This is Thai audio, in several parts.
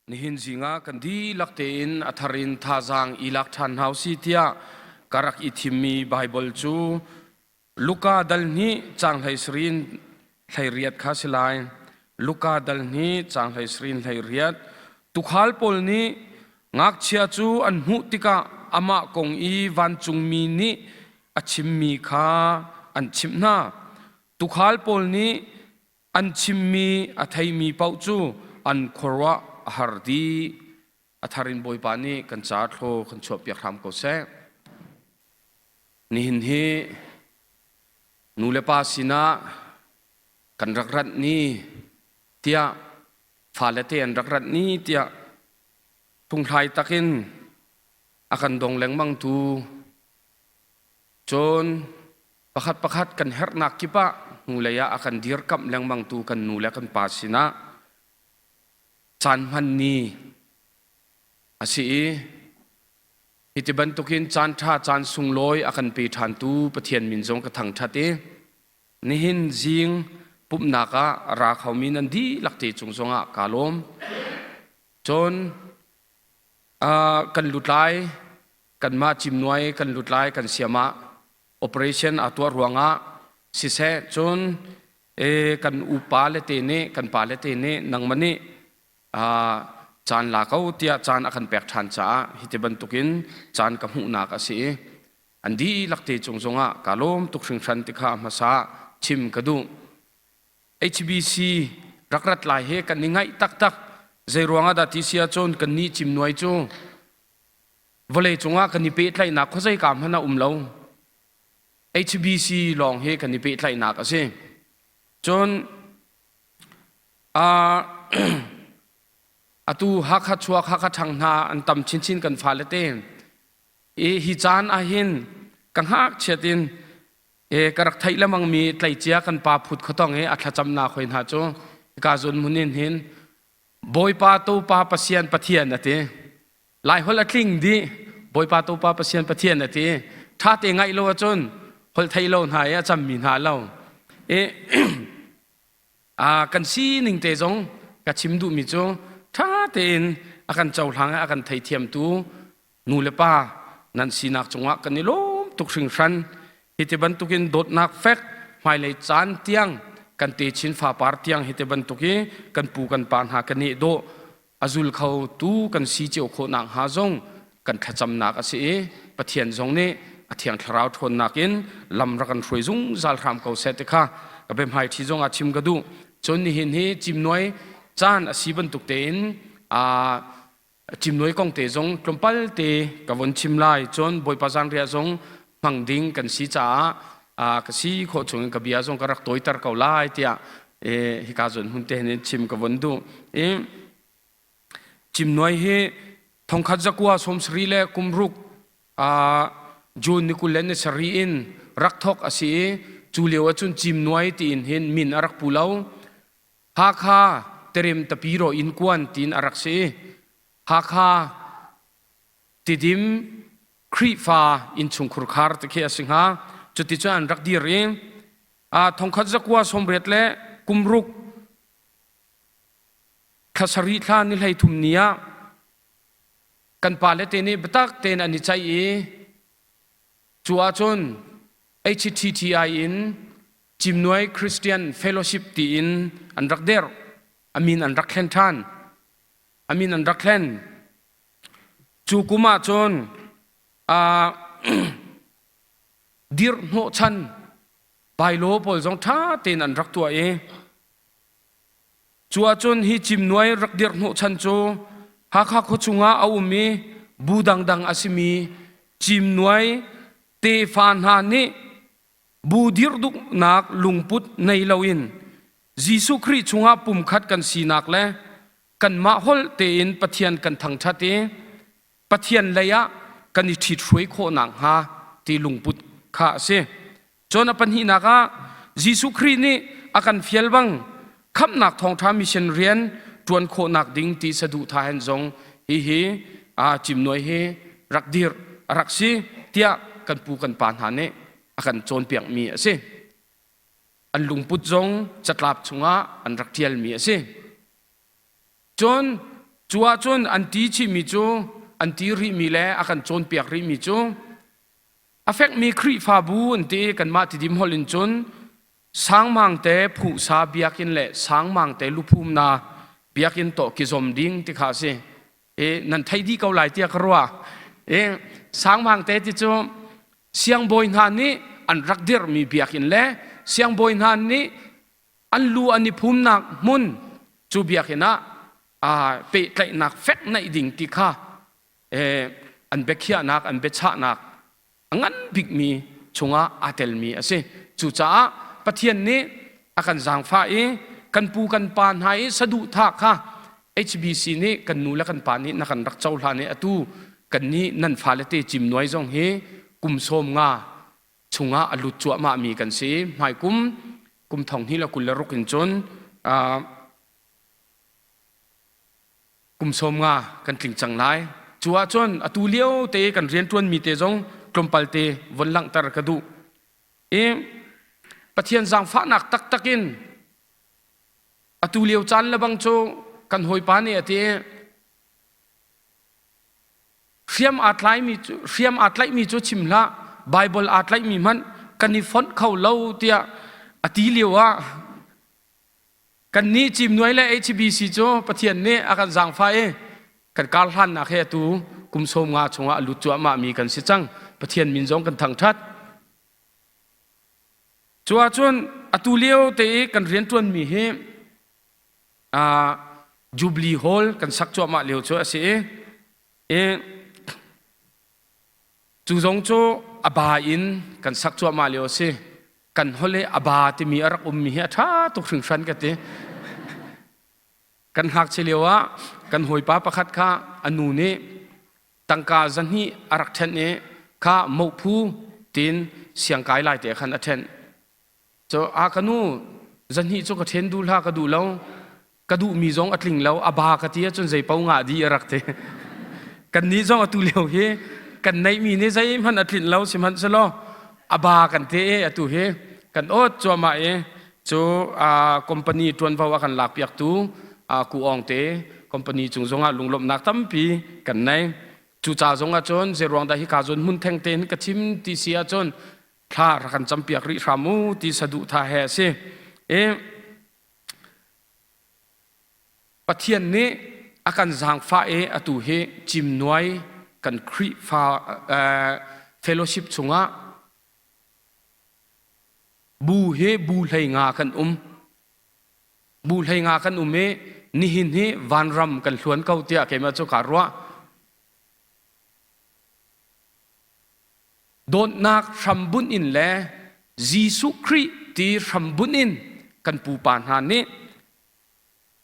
nihin zinga kan di lakte in atharin thazang ilak than hausi tia karak ithimi Bible chu Luka dal ni chang hai srin thai riat kha silai Luka dal ni chang hai srin thai riat tukhal pol ni ngak chia chu an hu tika ama kong i van chung mi ni achim mi kha an chimna tukhal pol ni an chimmi athai mi pau chu an khorwa hardi atharin boi pani kan cha thlo kan chop yak tham ko se nihin he nulepa sina kan rakrat ni tia falate an rakrat ni tia thunglai takin akan dong lengmang tu chon pakhat kan hernak kipa ngulaya akan dirkap lengmang tu kan nula kan pasina chan man ni asi hitiban tukin chan tha chan sungloi akan pe than tu pathian min jong ka thang thate nihin jing pup naka ra khawmin an di lakte chungzonga kalom chon kan lutlai kan ma chimnuai kan lutlai kan siama operation atwa ruanga sise chon kan upale tene kan pale tene nangmani chan la kau tia chan akan pek than cha hitiban tukin chan ka mu na ka si andi lakte chungzonga kalom tukring than tikha masa chim kadu HBC rakrat lai he kan ningai tak tak zairuanga da tisia chon kan ni chim noi chu vole chunga kan ni pe tlai na khozai kam hana umlo HBC long he kan ni pe tlai na ka se chon atu hakha chuak hakha thang na an tam chin chin kan falate hi chan a hin kan hak chetin karak thai lamang mi tlai chia kan pa phut khotong he atha chamna khoin ha chu ka zon munin hin boy pa to pa pasian pathian ate lai hol atling di boy pa to pa pasian pathian ate tha te ngai lo chon hol thai lo na ya cham min ha lo kan si ning te jong ka chim du mi chu tha ten akan chau thang akan thai thiam tu nu le pa nan sinak chunga kan ni lom tuk sing ran hitiban tukin dot nak fek mai le chan tiang kan te chin fa par tiang hitiban tuki kan pu kan pan ha kan ni do azul khau tu kan si cheu kho nang ha jong kan khacham nak ase pathian jong ne athiang thrau thon nakin lam ra kan hroi jung zal ram ko set kha ka bem hai thi jong a chim ga du chon ni hin he chim noi chan asiban tuk tein chim noi kong te jong tlompal te ka von chim lai chon boi pa jang ria jong phang ding kan si cha ka si kho chung ka bia jong ka rak toi tar kau lai tia hi ka zon hun te ne chim ka von du chim noi he thong khat zakwa som sri le kumruk jun nikulen ne sari in rak thok asi chulewa chun chim noi ti in hin min arak pulau ha kha terem tapiro in kwan tin arak se ha kha tidim khri fa in chungkhur khar te khe asingha chuti chan rak di re thong khat zakwa somret le kumruk khasari thla ni lai thum nia kan pale te ni batak ten ani chai chua chon HTTI in chimnoi Christian Fellowship ti in an rak der amin an rak khen than amin an rak khen chu kuma chon dir no chan bai lo pol jong tha ten an rak tua chua chon hi chimnoi rak dir no chan chu ha kha kho chunga aumi budang dang asimi chimnoi te fan ha ni budir duk nak lungput nei loin Jisu Christ chunga pum khat kan sinak le kan ma hol te in pathian kan thang thate pathian leya kan ni thi throi kho nang ha ti lungput kha se chona pan hi naka Jisu Christ ni akan fiel bang kham nak thong tha mission rian tuan kho nak ding ti sadu tha hen jong hi chim noi he rak dir rak si tia kan pu kan pan ha ne akan chon piang mi ase an lungput jong chatlap chunga an rak tial mi ase chon จัวจนอันตีชิมิจูอันตีริมีแลอากันจนเปียกริมีจูอเฟกมีครีฟาบูอันตีกันมาติดิมฮอลินจนสางมังเตผู้สาเบียกินเละสางมังเตลุภูมินาเบียกินโตกิจอมดิ้งที่ขาเสนันไทยดีเกาหลีเตียกรัวสางมังเตติจูเสียงบอยนานนี้อันรักเดียร์มีเบียกินเละเสียงบอยนานนี้อันลูอันนี้ภูมินักมุนจูเบียกินะเปะไตนักเฟกในดิ่งติข้าอันเบกเขียนักอันเบชะนักงั้นบิกมีชงอาเตลมีอะสิจูจ้าปะเทียนนี้อากันจางฟ้ากันปูกันปานให้สะดุทักค่ะ HBC นี้กันนูและกันปานนี้นักกันรักเจ้าหลานนี้อตูกันนี้นั่นฟ้าเลเตจิมน้อยจงเฮกุมโสมงาชงอลุจัวมามีกันสิหมายกุมทองนี้ละกุลละรุกินจนกุมสมงากันถึงจังไรจัวจนอตูเลี้ยวเตกันเรียนจวนมีเตจงกลมปัลเตวันหลังตระกดูปะเทียนจังฟ้าหนักตักกินอตูเลี้ยวจันละบังโจกันหอยปานี่เตเรียมอาตไลมีโจชิมละไบเบิลอาตไลมีมันกันนิฟอนเข้าเล่าเตียอตีเลี้ยวกันนี้จิมน้อยและ HBC โจปะเทียนนี้อาการจางไฟกันการหันนักเหตุกุมโสมงาชงอาลุจัวมามีกันสิจังปะเทียนมินจงกันทางทัดจัวจนอตูเลียวเตกันเรียนจวนมีเฮจูบลีฮอลกันสักจัวมาเลียวจัวสิจูจงโจอบาอินกันสักจัวมาเลียวสิกันฮอลเลอบาที่มีอรักมีเฮท่าตุกถึงฟันกันเตกันหักเฉลียวกันหอยป้าประคัดข้าอนูนี้ตังกาจันฮีอรักเทนเนข้าโมพูตินเสียงกายลายเตะขันอเทนจะอากันูจันฮีจะกระเทนดูลากระดูแล้วกระดูมีจงอัดลิงแล้วอบากระเทียจนใจเป้างาดีอรักเตกันนี้จงอัตุเลียวเฮกันในมีนี้ใจมันอัดลิงแล้วสิมันสโลอบากันเตอตุเฮกันโอดจัวมาจูคอมพานีตวนภาวะกันหลักเปียกตูกูอองเตคอมพานีจุงจงลุงลมนักตั้มปีกันในจูจ่าจงจนเจรวงได้ฮิกาจนมุนแทงเตนกระชิมตีเสียจนท่ารักันจำเปียกริรามูตีสะดุท่าแห่เสปะเทียนนี้อาการจางฟ้าอตุเฮจิมน้อยกันครีฟ้าเฟโลชิพจงบูเฮบูไหงากันบูไหงากันนี่หินเฮวันรำกันล้วนเก้าเตียเกมาจุกการวะโดนนักรำบุญอินแลจีสุครีตีรำบุญอินกันปูปานหานี้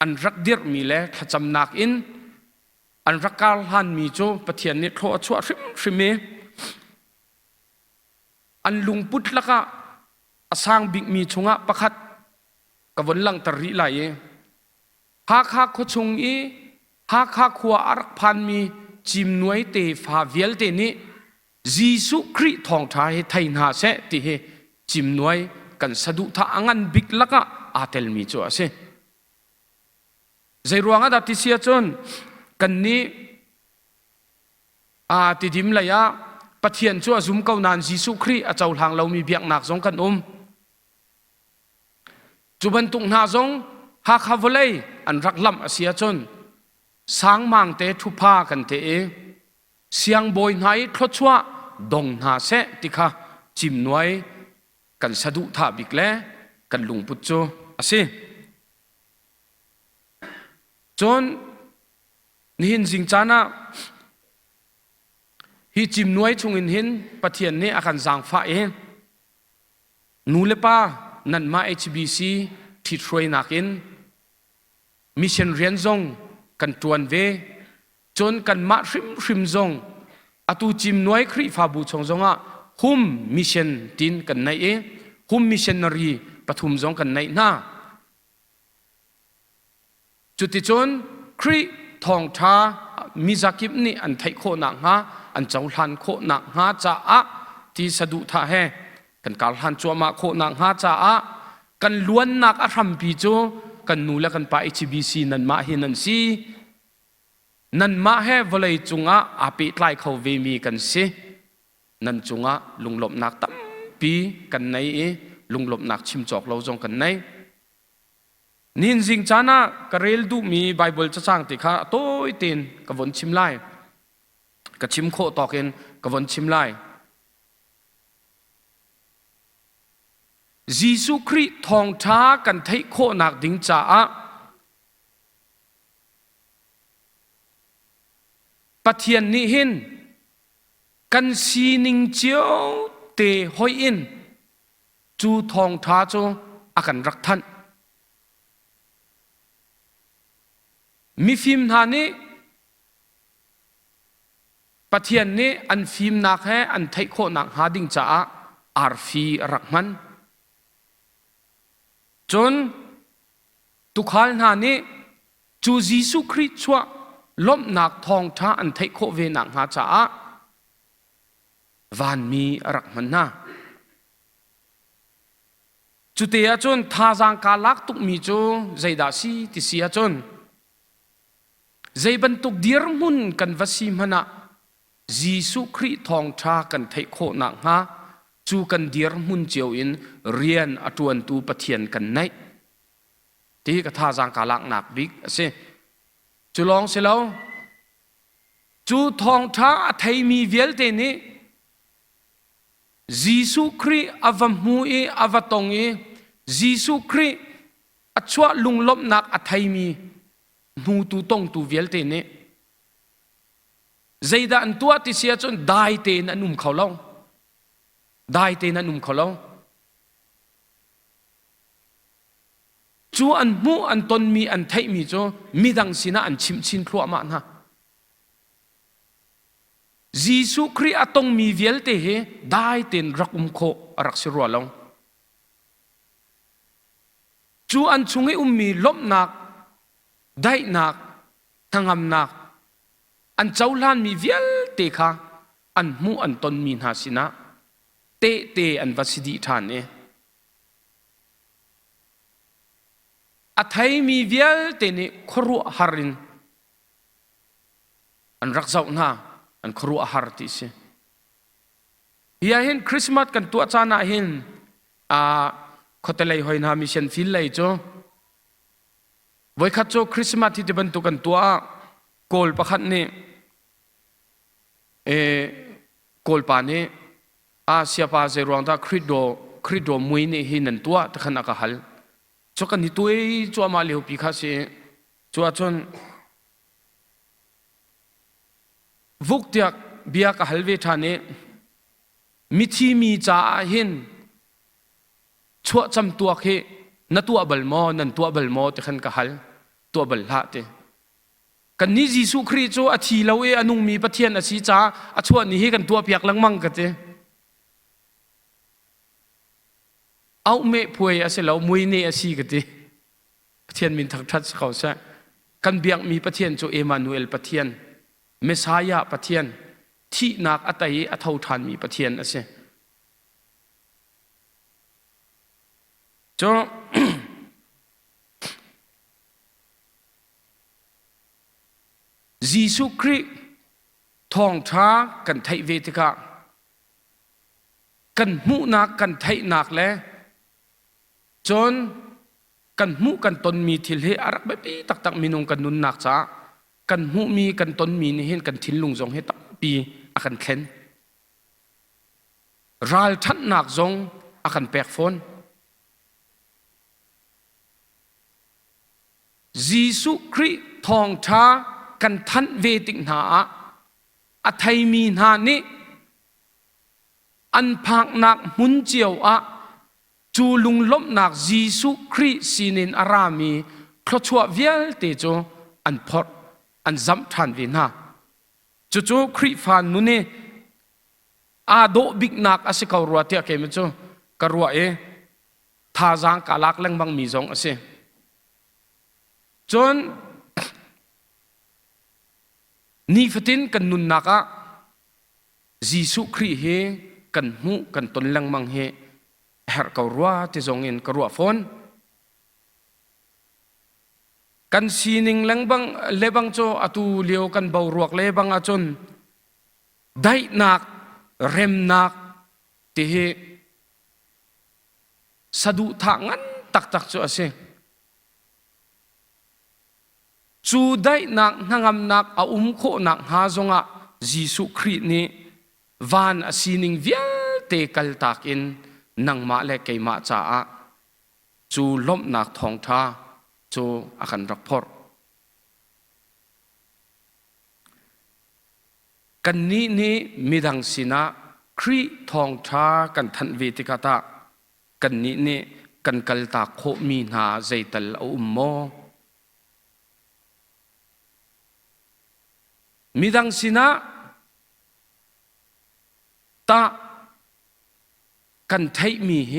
อันรักเดียร์มีแลขจำนักอินอันรักการหันมีโจปะเทียนนี้โคชัวริมอันลุงพุทธละก็สร้างบิ๊กมีชงะประคัดกับวันหลังตรีไหลหากขชงหากขัวอารักพันมีจิมนวยเตฟาเวลเตนี้จีสุคริทองทายไทยนาเสติเฮจิมนวยกันสะดุท่างันบิ๊กละก็อาเตลมีจัวเสใจรวงดับที่เสียจนกันนี้ติดิมเลยปะเทียนจัวซุมเก้านานจีสุคริอาเจ้าทางเรามีเบียกหนักสงกันจุบันตุงนาจงหากฮาวเลยอันรักลำเสียจนสางมังเตทุพากันเตเสียงบอยไหนคลดชัวดงนาเสติค่ะจิมนวยกันสะดุท่าบิกแลกันลุงปุจโจอาศัยจนนี่หินสิงจานะฮิจิมนวยชงหินปะเทียนนี้อาการจางฟ้านูเลป้านั่นมา HBC ที่ช่วยนักมิชชั่นเรียนจงกันตวนเวจนกันมาริมจงอตูจิมนวยครีฟาบูชงจงหุมมิชชั่นตินกันในหุมมิชชั่นนารีปฐุมจงกันในหน้าจุดที่จนครีทองท้ามิจักิบนี่อันไทยโคนักฮะอันเจ้าลันโคนักฮะจะที่สะดุท่าแห่กันการหันจัวมาโคนักฮาจ้ากันล้วนนักอารมณ์ปีโจกันนูและกันไป HBC นั่นมาเห็นนั่นสิ นันมาเฮวเลยจุงะอาปิไลเขาเวมีกันสินันจุงะลุงหลบนักตั้มปีกันไหนลุงหลบนักชิมจอกเราจงกันไหนนินจิงจานะกระเรลดูมีไบเบิลจะสร้างติค่ะโต้ยตีนกวนชิมไล่กชิมโคตอกินกวนชิมไล่ยิสุคริทองท้ากันไทโคนักดิ้งจ้าปะเทียนนิหินกันซีนิงเจียวเตหอยอินจูทองท้าโจอากันรักท่านมีฟิล์มท่านี้ปะเทียนนี้อันฟิล์มนักแห่อันไทโคนักหาดิ้งจ้าอาร์ฟีรักมันจนตุขานหานี้จูยิสุคริสต์ชัวล้มหนักทองท้าอันไทโคเวนักหาจ้าวันมีรักมันนะจุดเดียจนท่าจางกาลักตุกมีจูใจดาสีติเสียจนใจบรรทุกเดียร์มุนกันวสีมันนะยิสุคริสต์ทองท้ากันไทโคนักหาจูกันเดียร์มุนเจียวอินเรียนอตวนตูปะเทียนกันไหนที่กระทาจางกาลักหนักบิ๊กเสจูลองเสแล้วจูทองท้าไทยมีเวลเตนี้ยิสุคริอวมูเออวตงเอยิสุคริอัชวะลุงลบนักไทยมีมูตูตงตูเวลเตนี้ใจดาอันตัวที่เสียจนได้เตนันนุ่มเขาเล่าได้เตนันนุ่มเขาเล่าจูอันมูอันตนมีอันไทยมีจูมีดังสินะอันชิมชินครัวมานะยิสุคริสต์ตงมีเวลเตเหได้เต็นรักโครักสิรัวลงจูอันชงให้มีลบนักได้นักทั้งอำนักอันเจ้าล้านมีเวลเตค่ะอันมูอันตนมีนาสินะเตอันวัสดิฐานเออัทยมีเวลเตนี่ครัวฮารินอันรักเจ้าหน้าอันครัวฮาร์ติเสเฮียเห็นคริสต์มาสกันตัวจานาเห็นขดเลยหอยนามิเชนฟิลเลยจ้ะไว้ขัดโจคริสต์มาสที่จะบรรทุกันตัวโกลประคันนี่โกลปานี่เสียปาเจรวงตาคริดโดมวยนี่เห็นนั่นตัวตะขันอากาฮัลจกันนี่ตัวจัวมาเลี้ยวปีข้าเสจัวจนวุกเดียกเบียกฮัลเวทานี่มิทีมีจ่าเห็นชัวจำตัวเขนตัวเบลมอนันตัวเบลมอตะขันกฮัลตัวเบลละเตกันนี้ยิสุคริสต์อธิเลวอนุมีปะเทียนอสีจ้าชัวนี่ให้กันตัวเปียกลังมังกันเตเอาเมพวยอาเสลาวมวยเนอสีกันเตปะเทียนมินทักทัศเขาซะกันเบียกมีปะเทียนโจเอมานูเอลปะเทียนเมสายาปะเทียนที่นักอัตยอัทาวทานมีปะเทียนอาเสจ้ายิสุคริสต์ทองท้ากันไทยเวทิกากันมุนักกันไทยนักแล้วจนกันมุกันตนมีทิลเฮอารักแบบนี้ตักมีนงกันนุนนักจ้ากันมุมีกันตนมีนี่เห็นกันทิลลุงจงให้ตักปีอากันเข็นรัลทันนักจงอากันแปกฝนยิสุคริสต์ทองท้ากันทันเวติกนาอัทยมีนานี้อันพักนักมุนเจียวจูลุงลบนักยิสุคริสต์สินินอารามีคลชัวเวลเตโจอันพอดอันจัมทันเวนาจูคริฟานนุเนโดบิกนักอาศัยเขารัวเทียเกมจูกรัวท่าจางกาลักเล่งบังมีจงอาศัยจนนี่ฟตินกันนุนนักยิสุคริสต์เฮกันหูกันตนเล่งบังเฮเฮร์กรัวที่จงอินกรัวฟอน กันสีนิงเลงบังเลบังโจอตูเลียวกันเบารวกเลบังอาจนได้นักเร็มนักที่เหสะดุทางันตักตักโจเสจูได้นักนางามนักอาโคนักหาจงะยิสุคริสต์นี้วานอสีนิงเวียเตกัลตักอินนังมาเลเกยมาจ้าจูล้มนักทองท่าจูอากันรักพอร์กันนี้มีดังสินะครีทองท่ากันทันเวติกาตากันนี้กันกัลตาโคมีนาใจตัลอุมโมมีดังสินะตากันไทยมีเฮ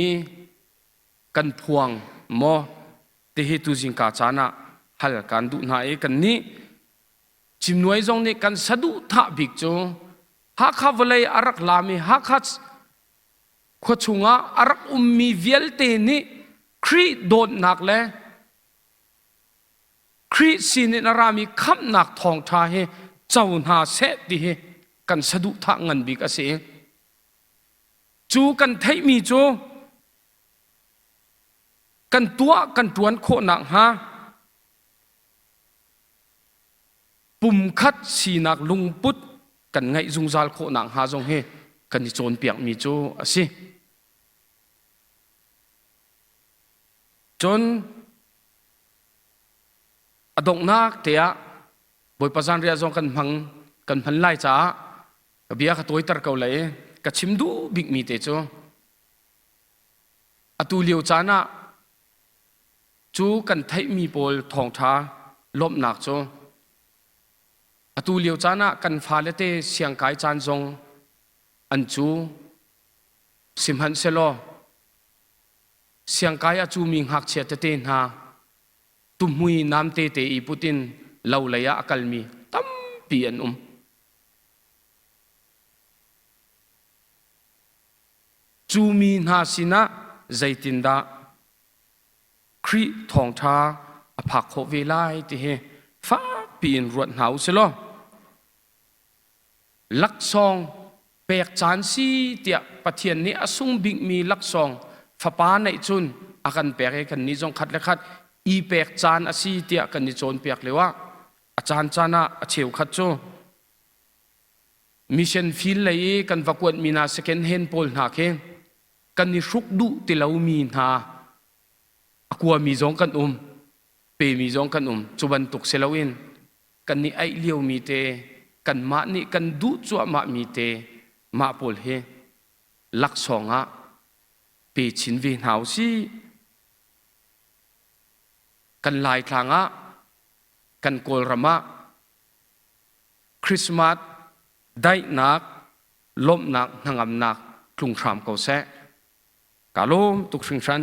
กันพวงโมเตหิตุจิงกาจานะฮัลกันดูนาเอกันนี้จิมนวยจงนี้กันสะดุท่าบิกโจฮักฮาวเลยอารักลามีฮักฮัดขวชุงะอารักมีเวลเตนี้ครีโดนหนักเลยครีสินินารามีคำหนักทองทาเฮเจ้าหน้าเสติเฮกันสะดุท่าเงินบิกเสจูกันไทยมีโจกันตัวกันตวนโคหนักฮะปุ่มคัดสีนักลุงปุดกันไงจุงซาลโคหนักฮาจงเฮกันนิโจนเปียกมีโจสิจนอดงนักเตียบอยประสานเรียจงกันพันไล่จ้ากับเบียขัดตัวตรเกาเลยกับชิมดูบิ๊กมีเตโจอตูเลียวจานะจูกันไทยมีโปลทองท้าล้มหนักโจอตูเลียวจานะกันฟาเลเตเสียงกายจานจงอันจูสิมหันเซโลเสียงกายจูมิงหักเชียเตเตนฮาตุมุยน้ำเตเตอีปุตินเหล่าเลยะกัลมีตั้มเปลี่ยนจูมีนาสินะใจตินดาครีทองท้าอภักโคเวไลที่เฮฟ้าปีนรวดหนาวเสลอลักซองเปียกจานซีเตียปะเทียนนี้อสุงบิงมีลักซองฟ้าปาในจุนอากันเปียกกันนิจงขัดและขัดอีเปียกจานอซีเตียกันนิจนเปียกเลยว่าอาจารย์จานะเฉียวขัดโจมิเชนฟิลเลยกันวักวนมีนาสเกนเฮนโพลนาเคนกันนิรุกดุติลาวมีนากัวมีจงกันเปมีจงกันจุบันตุกเซลวินกันนี่ไอเลียวมีเตกันมานี่กันดูจัวมามีเตมาโพลเฮลักสองะเปชินวินหาวซีกันลายทางะกันโกลรามะคริสต์มาสได้นักล้มนักนางอำนักคลุงครามเกาแซกาโลมตุกสิงชัน